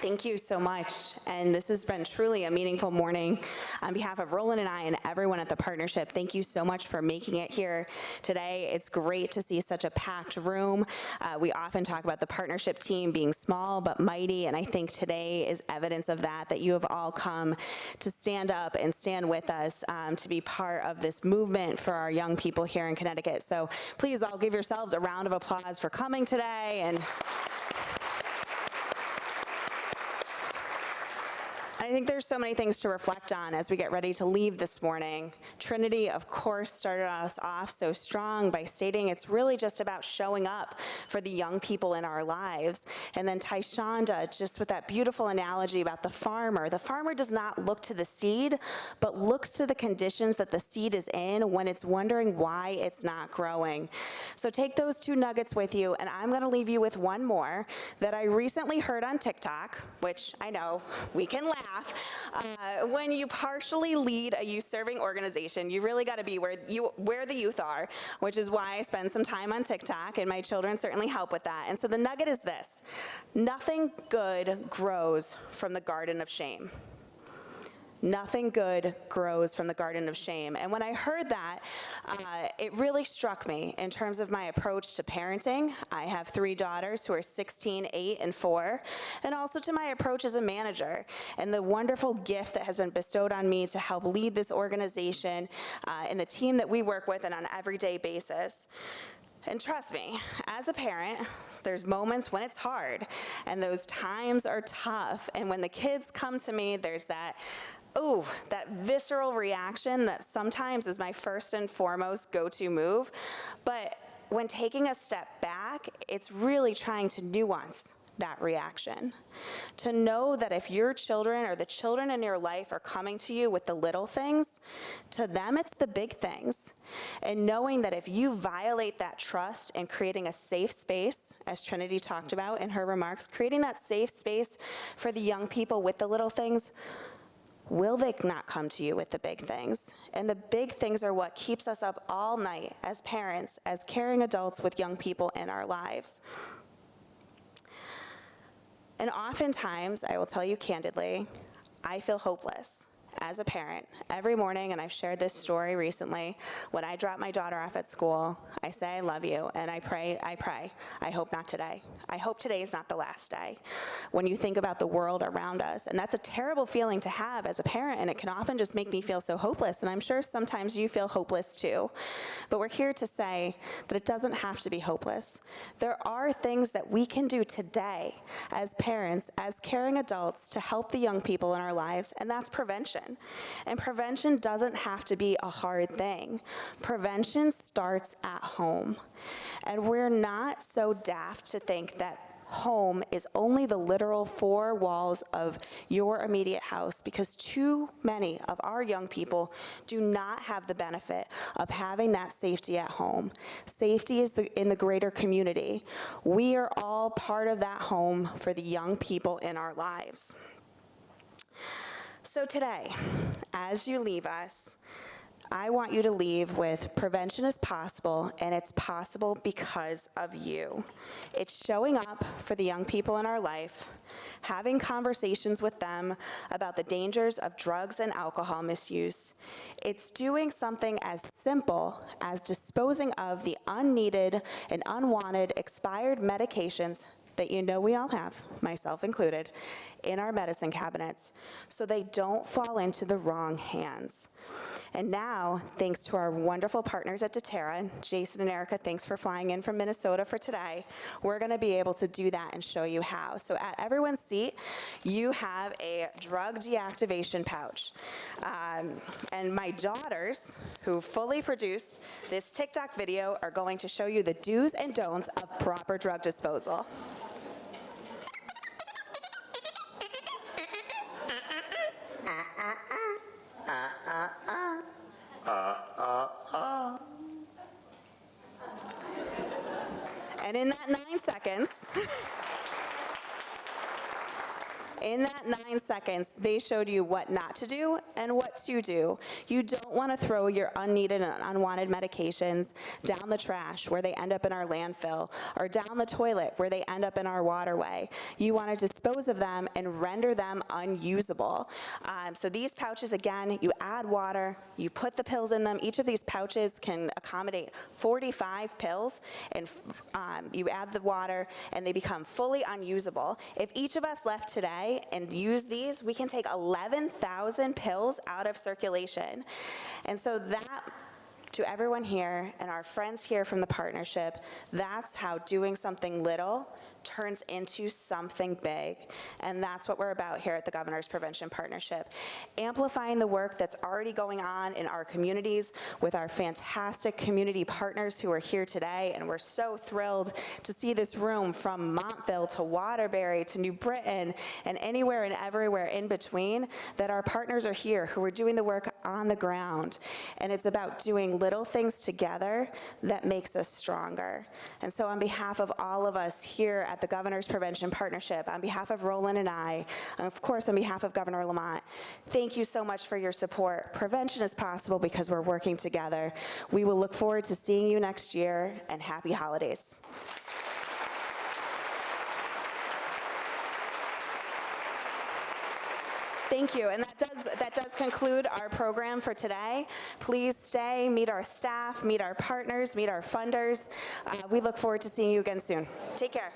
Thank you so much. And this has been truly a meaningful morning. On behalf of Roland and I and everyone at the partnership, thank you so much for making it here today. It's great to see such a packed room. We often talk about the partnership team being small but mighty, and I think today is evidence of that, that you have all come to stand up and stand with us to be part of this movement for our young people here in Connecticut. So please all give yourselves a round of applause for coming today. And I think there's so many things to reflect on as we get ready to leave this morning. Trinity, of course, started us off so strong by stating it's really just about showing up for the young people in our lives. And then Tyshonda, just with that beautiful analogy about the farmer. The farmer does not look to the seed, but looks to the conditions that the seed is in when it's wondering why it's not growing. So take those two nuggets with you, and I'm going to leave you with one more that I recently heard on TikTok, which I know we can laugh. When you partially lead a youth-serving organization, you really got to be where the youth are, which is why I spend some time on TikTok, and my children certainly help with that. And so the nugget is this: nothing good grows from the garden of shame. Nothing good grows from the garden of shame. And when I heard that, it really struck me in terms of my approach to parenting. I have 3 daughters who are 16, 8, and 4, and also to my approach as a manager and the wonderful gift that has been bestowed on me to help lead this organization and the team that we work with on an everyday basis. And trust me, as a parent, there's moments when it's hard, and those times are tough. And when the kids come to me, there's that visceral reaction that sometimes is my first and foremost go-to move. But when taking a step back, it's really trying to nuance that reaction. To know that if your children or the children in your life are coming to you with the little things, to them it's the big things. And knowing that if you violate that trust and creating a safe space, as Trinity talked about in her remarks, creating that safe space for the young people with the little things, will they not come to you with the big things? And the big things are what keeps us up all night as parents, as caring adults with young people in our lives. And oftentimes, I will tell you candidly, I feel hopeless as a parent every morning, and I've shared this story recently. When I drop my daughter off at school, I say I love you, and I pray, I hope not today. I hope today is not the last day. When you think about the world around us, and that's a terrible feeling to have as a parent, and it can often just make me feel so hopeless, and I'm sure sometimes you feel hopeless too. But we're here to say that it doesn't have to be hopeless. There are things that we can do today as parents, as caring adults, to help the young people in our lives, and that's prevention. And prevention doesn't have to be a hard thing. Prevention starts at home. And we're not so daft to think that home is only the literal 4 walls of your immediate house, because too many of our young people do not have the benefit of having that safety at home. Safety is in the greater community. We are all part of that home for the young people in our lives. So today, as you leave us, I want you to leave with prevention is possible, and it's possible because of you. It's showing up for the young people in our life, having conversations with them about the dangers of drugs and alcohol misuse. It's doing something as simple as disposing of the unneeded and unwanted expired medications that you know we all have, myself included, in our medicine cabinets, so they don't fall into the wrong hands. And now, thanks to our wonderful partners at doTERRA, Jason and Erica, thanks for flying in from Minnesota for today, we're gonna be able to do that and show you how. So at everyone's seat, you have a drug deactivation pouch. And my daughters, who fully produced this TikTok video, are going to show you the do's and don'ts of proper drug disposal. And in that 9 seconds, in that 9 seconds, they showed you what not to do and what to do. You don't want to throw your unneeded and unwanted medications down the trash where they end up in our landfill, or down the toilet where they end up in our waterway. You want to dispose of them and render them unusable. So these pouches, again, you add water, you put the pills in them. Each of these pouches can accommodate 45 pills, and you add the water, and they become fully unusable. If each of us left today and used these, we can take 11,000 pills out of circulation. And so that, to everyone here and our friends here from the partnership, that's how doing something little turns into something big. And that's what we're about here at the Governor's Prevention Partnership. Amplifying the work that's already going on in our communities with our fantastic community partners who are here today. And we're so thrilled to see this room from Montville to Waterbury to New Britain and anywhere and everywhere in between, that our partners are here who are doing the work on the ground. And it's about doing little things together that makes us stronger. And so on behalf of all of us here at the Governor's Prevention Partnership, on behalf of Roland and I, and of course on behalf of Governor Lamont, thank you so much for your support. Prevention is possible because we're working together. We will look forward to seeing you next year, and happy holidays. Thank you, and that does conclude our program for today. Please stay, meet our staff, meet our partners, meet our funders. We look forward to seeing you again soon. Take care.